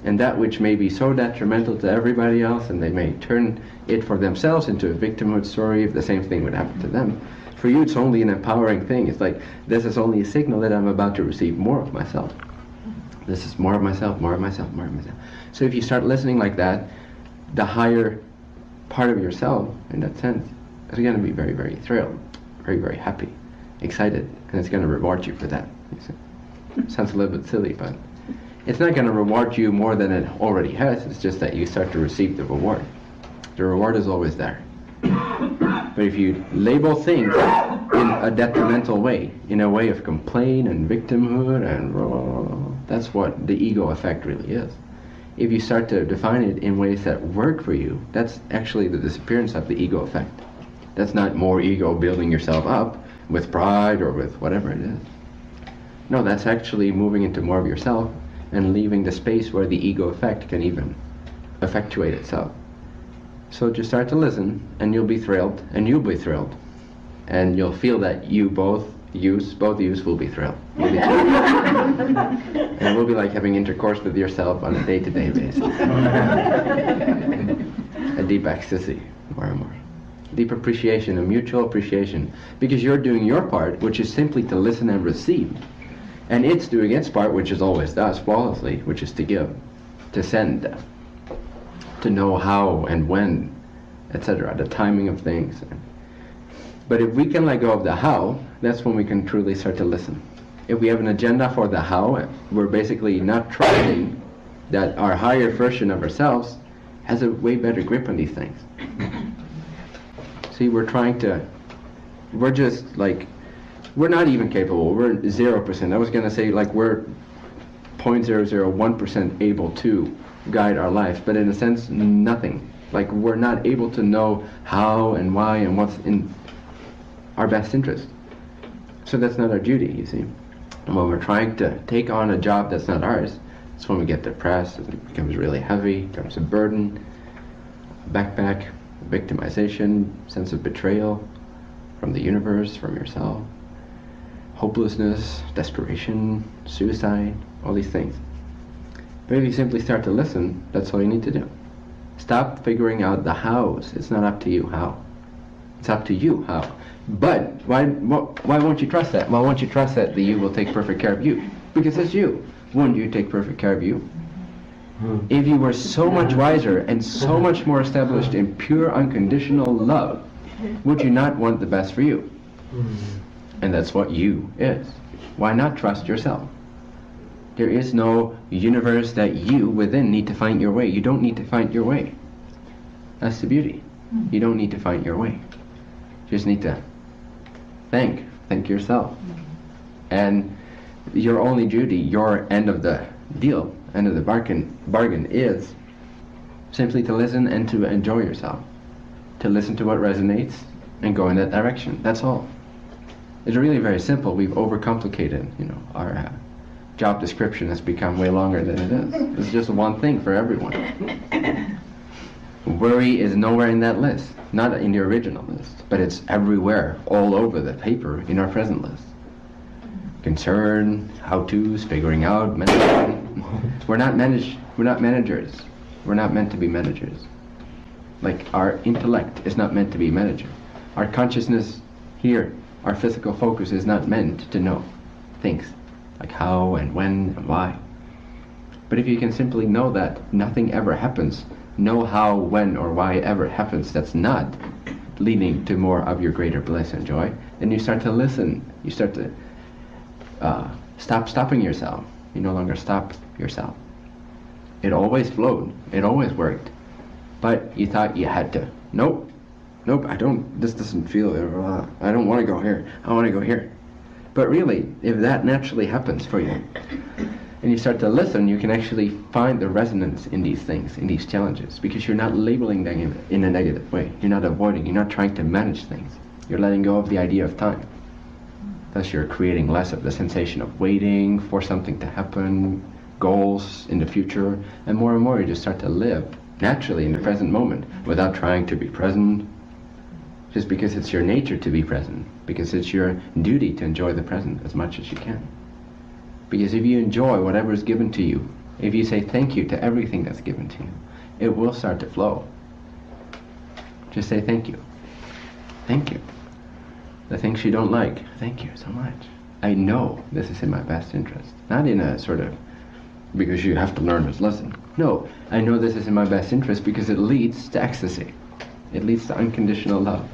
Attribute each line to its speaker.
Speaker 1: And that which may be so detrimental to everybody else, and they may turn it for themselves into a victimhood story if the same thing would happen to them. For you, it's only an empowering thing. It's like, this is only a signal that I'm about to receive more of myself. This is more of myself, more of myself, more of myself. So if you start listening like that, the higher part of yourself, in that sense, is going to be very, very thrilled, very, very happy, excited, and it's going to reward you for that. You see? Sounds a little bit silly, but it's not going to reward you more than it already has. It's just that you start to receive the reward. The reward is always there. But if you label things in a detrimental way, in a way of complaint and victimhood, and that's what the ego effect really is. If you start to define it in ways that work for you, that's actually the disappearance of the ego effect. That's not more ego building yourself up with pride or with whatever it is. No, that's actually moving into more of yourself and leaving the space where the ego effect can even effectuate itself. So just start to listen, and you'll be thrilled, and you'll be thrilled. And you'll feel that you both yous will be thrilled. You'll be thrilled. And it will be like having intercourse with yourself on a day-to-day basis. A deep ecstasy, more and more. Deep appreciation, a mutual appreciation. Because you're doing your part, which is simply to listen and receive. And it's doing its part, which it always does flawlessly, which is to give, to send, to know how and when, etc., the timing of things. But if we can let go of the how, that's when we can truly start to listen. If we have an agenda for the how, we're basically not trusting that our higher version of ourselves has a way better grip on these things. See, we're just like, we're not even capable, we're 0%. I was going to say like we're 0.001% able to guide our life, but in a sense, nothing. Like we're not able to know how and why and what's in our best interest. So that's not our duty, you see. And when we're trying to take on a job that's not ours, that's when we get depressed, it becomes really heavy, becomes a burden, a backpack, victimization, sense of betrayal from the universe, from yourself, hopelessness, desperation, suicide, all these things. But if you simply start to listen, that's all you need to do. Stop figuring out the hows. It's not up to you how. It's up to you how. But why won't you trust that? Why won't you trust that the you will take perfect care of you? Because it's you. Wouldn't you take perfect care of you? If you were so much wiser and so much more established in pure unconditional love, would you not want the best for you? And that's what you is. Why not trust yourself? There is no universe that you within need to find your way. You don't need to find your way. That's the beauty. You don't need to find your way. You just need to thank yourself. And your only duty, your end of the deal, end of the bargain is simply to listen and to enjoy yourself. To listen to what resonates and go in that direction. That's all. It's really very simple. We've overcomplicated, our job description has become way longer than it is. It's just one thing for everyone. Worry is nowhere in that list, not in the original list, but it's everywhere, all over the paper in our present list. Concern, how-tos, figuring out, managing. We're not managers. We're not meant to be managers. Like our intellect is not meant to be manager. Our consciousness here, our physical focus is not meant to know things like how and when and why. But if you can simply know that nothing ever happens, know how, when, or why ever happens that's not leading to more of your greater bliss and joy, then you start to listen. You start to stop stopping yourself. You no longer stop yourself. It always flowed. It always worked. But you thought you had to. Nope, this doesn't feel, I don't want to go here. I want to go here. But really, if that naturally happens for you, and you start to listen, you can actually find the resonance in these things, in these challenges, because you're not labeling them in a negative way. You're not avoiding, you're not trying to manage things. You're letting go of the idea of time. Thus you're creating less of the sensation of waiting for something to happen, goals in the future, and more you just start to live naturally in the present moment without trying to be present, just because it's your nature to be present, because it's your duty to enjoy the present as much as you can. Because if you enjoy whatever is given to you If you say thank you to everything that's given to you, it will start to flow. Just say thank you. Thank you. The things you don't like, thank you so much. I know this is in my best interest. Not in a sort of, because you have to learn this lesson. No, I know this is in my best interest because it leads to ecstasy. It leads to unconditional love.